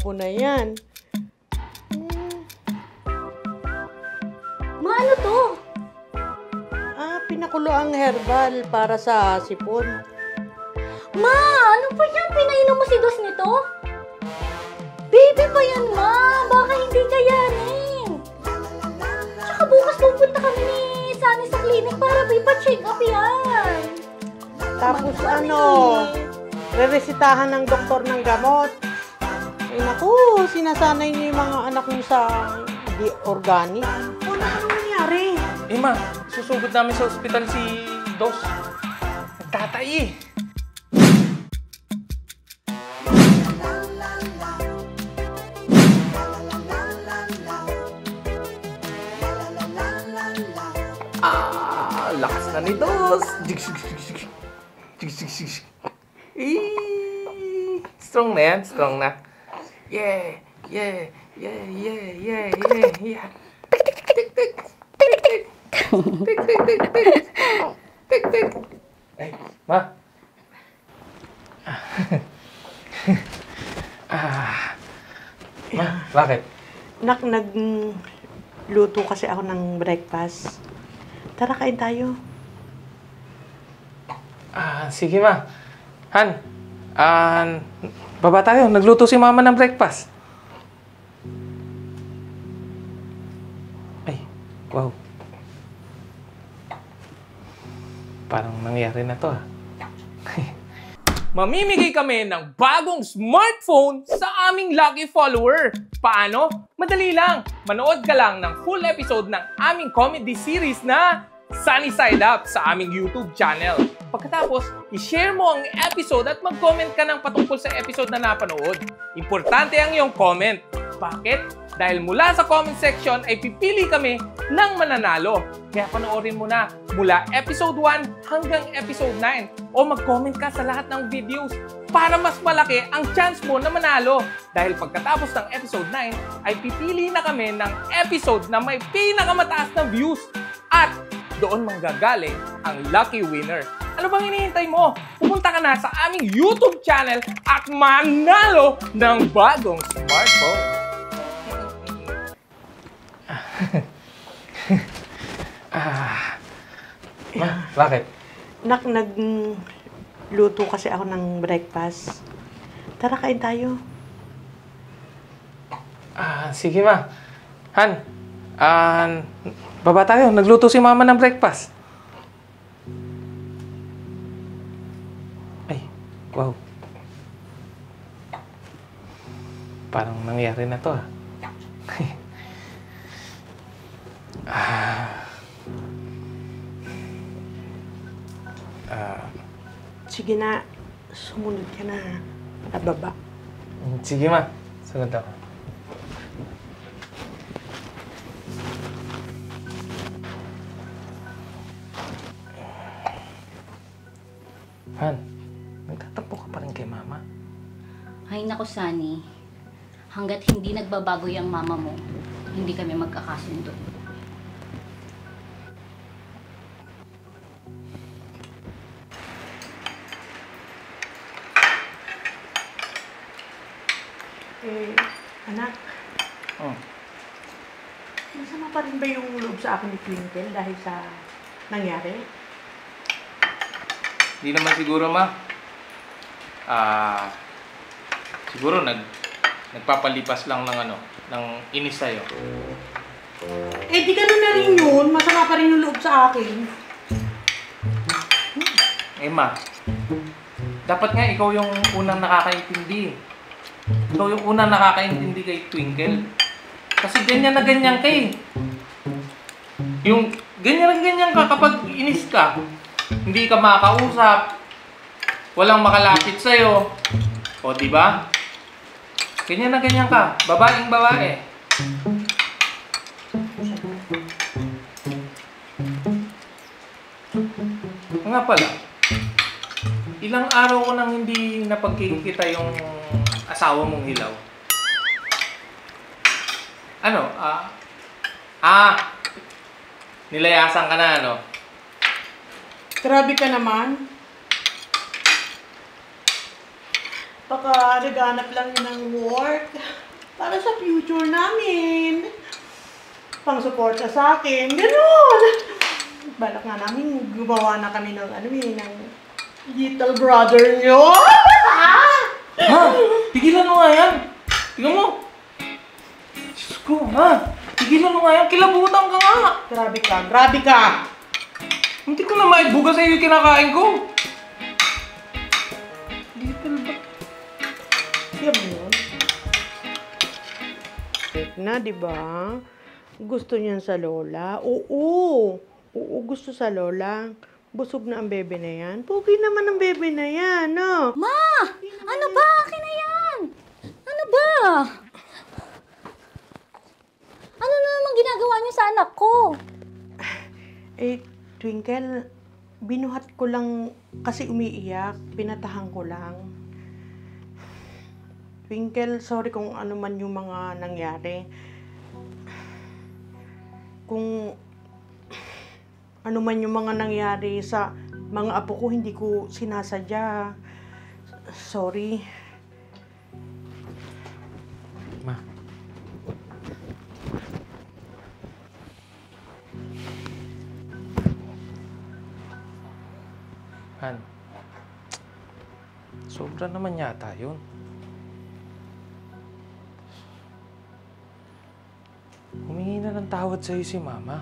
gwapo na yan. Ma, ano to? Pinakulo ang herbal para sa sipon. Ma, ano pa yan? Pinainom mo si Dos nito? Baby pa yan, ma. Baka hindi kayanin. Tsaka bukas pupunta kami ni Sunny sa clinic para ipa-check up yan. Tapos reresitahan ng doktor ng gamot. Ay naku, sinasanay niyo yung mga anak niyo sa di organic. Ano nangyari? Ma, susugod namin sa ospital si Dos. Nagtatay eh. Lakas na ni Dos. Strong na yan, strong na. Yeah. Tik. Ay, ma. Ma, bakit? Nagluto kasi ako ng breakfast. Tara, kain tayo. Sige ma. Han, baba tayo. Nagluto si mama ng breakfast. Ay, wow. Parang nangyari na to Mamimigay kami ng bagong smartphone sa aming lucky follower. Paano? Madali lang. Manood ka lang ng full episode ng aming comedy series na Sunny Side Up sa aming YouTube channel. Pagkatapos, i-share mo ang episode at mag-comment ka ng patungkol sa episode na napanood. Importante ang iyong comment. Bakit? Dahil mula sa comment section ay pipili kami ng mananalo. Kaya panoorin mo na mula episode 1 hanggang episode 9 o mag-comment ka sa lahat ng videos para mas malaki ang chance mo na manalo. Dahil pagkatapos ng episode 9 ay pipili na kami ng episode na may pinakamataas na views at doon manggagaling ang lucky winner. Ano bang hinihintay mo? Pumunta ka na sa aming YouTube channel at manalo ng bagong smartphone. Ma, bakit? Nagluto kasi ako ng breakfast. Tara, kain tayo. Sige ma. Han, baba tayo. Nagluto si mama ng breakfast. Ay, wow. Parang nangyari na to Sige na, sumunod ka na. Nababa. Sige ma, sunod ako. Han, nagtatampo ka pa rin kay mama? Ay naku, Sunny. Hanggat hindi nagbabago yung mama mo, hindi kami magkakasundo. Anak. Masama pa rin ba yung loob sa akin ni Twinkle dahil sa nangyari? Hindi naman siguro, ma. Siguro nagpapalipas lang ng inis sa'yo. Di gano'n na rin yun. Masama pa rin yung loob sa akin. Ma, dapat nga ikaw yung unang nakakaintindi. Ikaw yung unang nakakaintindi kay Twinkle. Kasi ganyan na ganyan ka Yung ganyan na ganyan ka kapag inis ka. Hindi ka makakausap. Walang makalapit sa'yo. O, di ba? Ganyan na ganyan ka. Babaeng babae. Nga pala, ilang araw ko nang hindi napagkikita yung asawa mong hilaw. Nilayasan ka na, Grabe ka naman. Baka naghanap lang yun ng work. para sa future namin. Pang-suporta sa akin. Ganon. Balak nga namin gumawa na kami ng ng little brother nyo. Ha? Tigilan mo nga yan. Tingnan mo. Diyos ko, ha? Tigilan mo nga yan. Kilabutan ka nga. Grabe ka, grabe ka. Hindi ko na maibuga sa'yo yung kinakain ko. Little ba? Yan mo yun. Check na, di ba? Gusto niyan sa lola? Oo. Oo, gusto sa lola. Busog na ang bebe na yan. Pugi naman ang bebe na yan, no? Ma! Ano ba? Akin na yan! Ano ba? Ano na naman ginagawa niyo sa anak ko? Twinkle, binuhat ko lang kasi umiiyak. Pinatahan ko lang. Twinkle, sorry kung ano man yung mga nangyari. Kung ano man yung mga nangyari sa mga apo ko, hindi ko sinasadya. Sorry. Ma. Han. Sobra naman yata yun. Humingi na ng tawad sa'yo si Mama.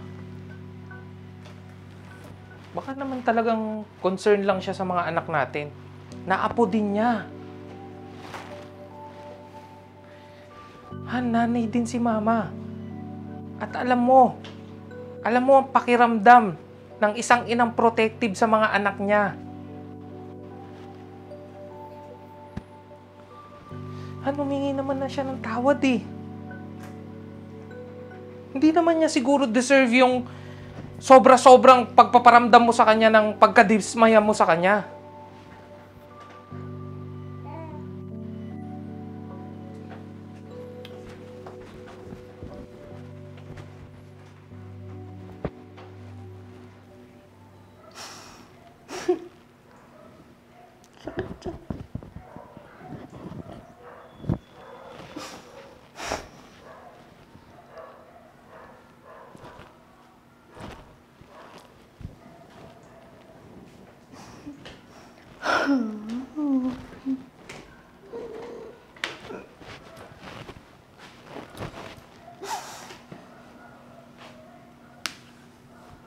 Baka naman talagang concern lang siya sa mga anak natin. Naapo din niya. Han, nanay din si Mama. At alam mo ang pakiramdam ng isang inang protective sa mga anak niya. Han, humingi naman na siya ng tawad eh. Hindi naman niya siguro deserve yung sobra-sobrang pagpaparamdam mo sa kanya ng pagkadismaya mo sa kanya.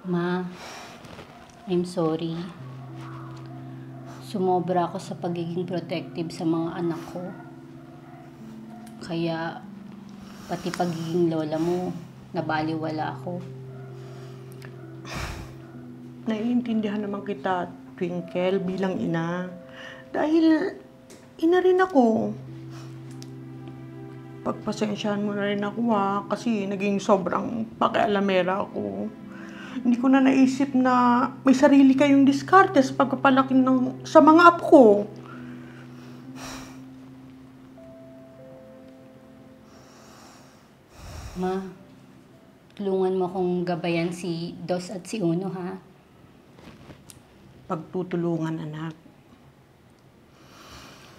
Ma, I'm sorry. Sumobra ako sa pagiging protective sa mga anak ko. Kaya, pati pagiging lola mo, nabaliwala ako. Naiintindihan naman kita, Twinkle, bilang ina. Dahil ina rin ako. Pagpasensyahan mo na rin ako kasi naging sobrang pakialamera ako. Hindi ko na naisip na may sarili kayong diskarte sa pagpapalaki sa mga apo ko. Ma, tulungan mo akong gabayan si Dos at si Uno, ha? Pagtutulungan, anak.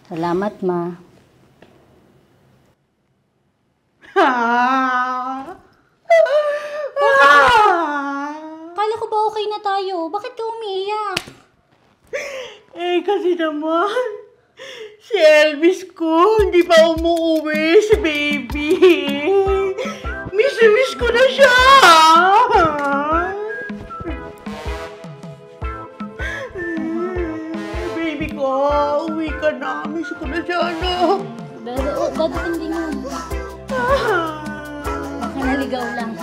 Salamat, Ma. Kala ko ba okay na tayo? Bakit ka umiiyak? Kasi naman, si Elvis ko, hindi pa umuwi, si baby. Miss ko na siya. Baby ko, uwi ka na. Miss ko na siya, anak. Dadating din yun. Baka naligaw lang.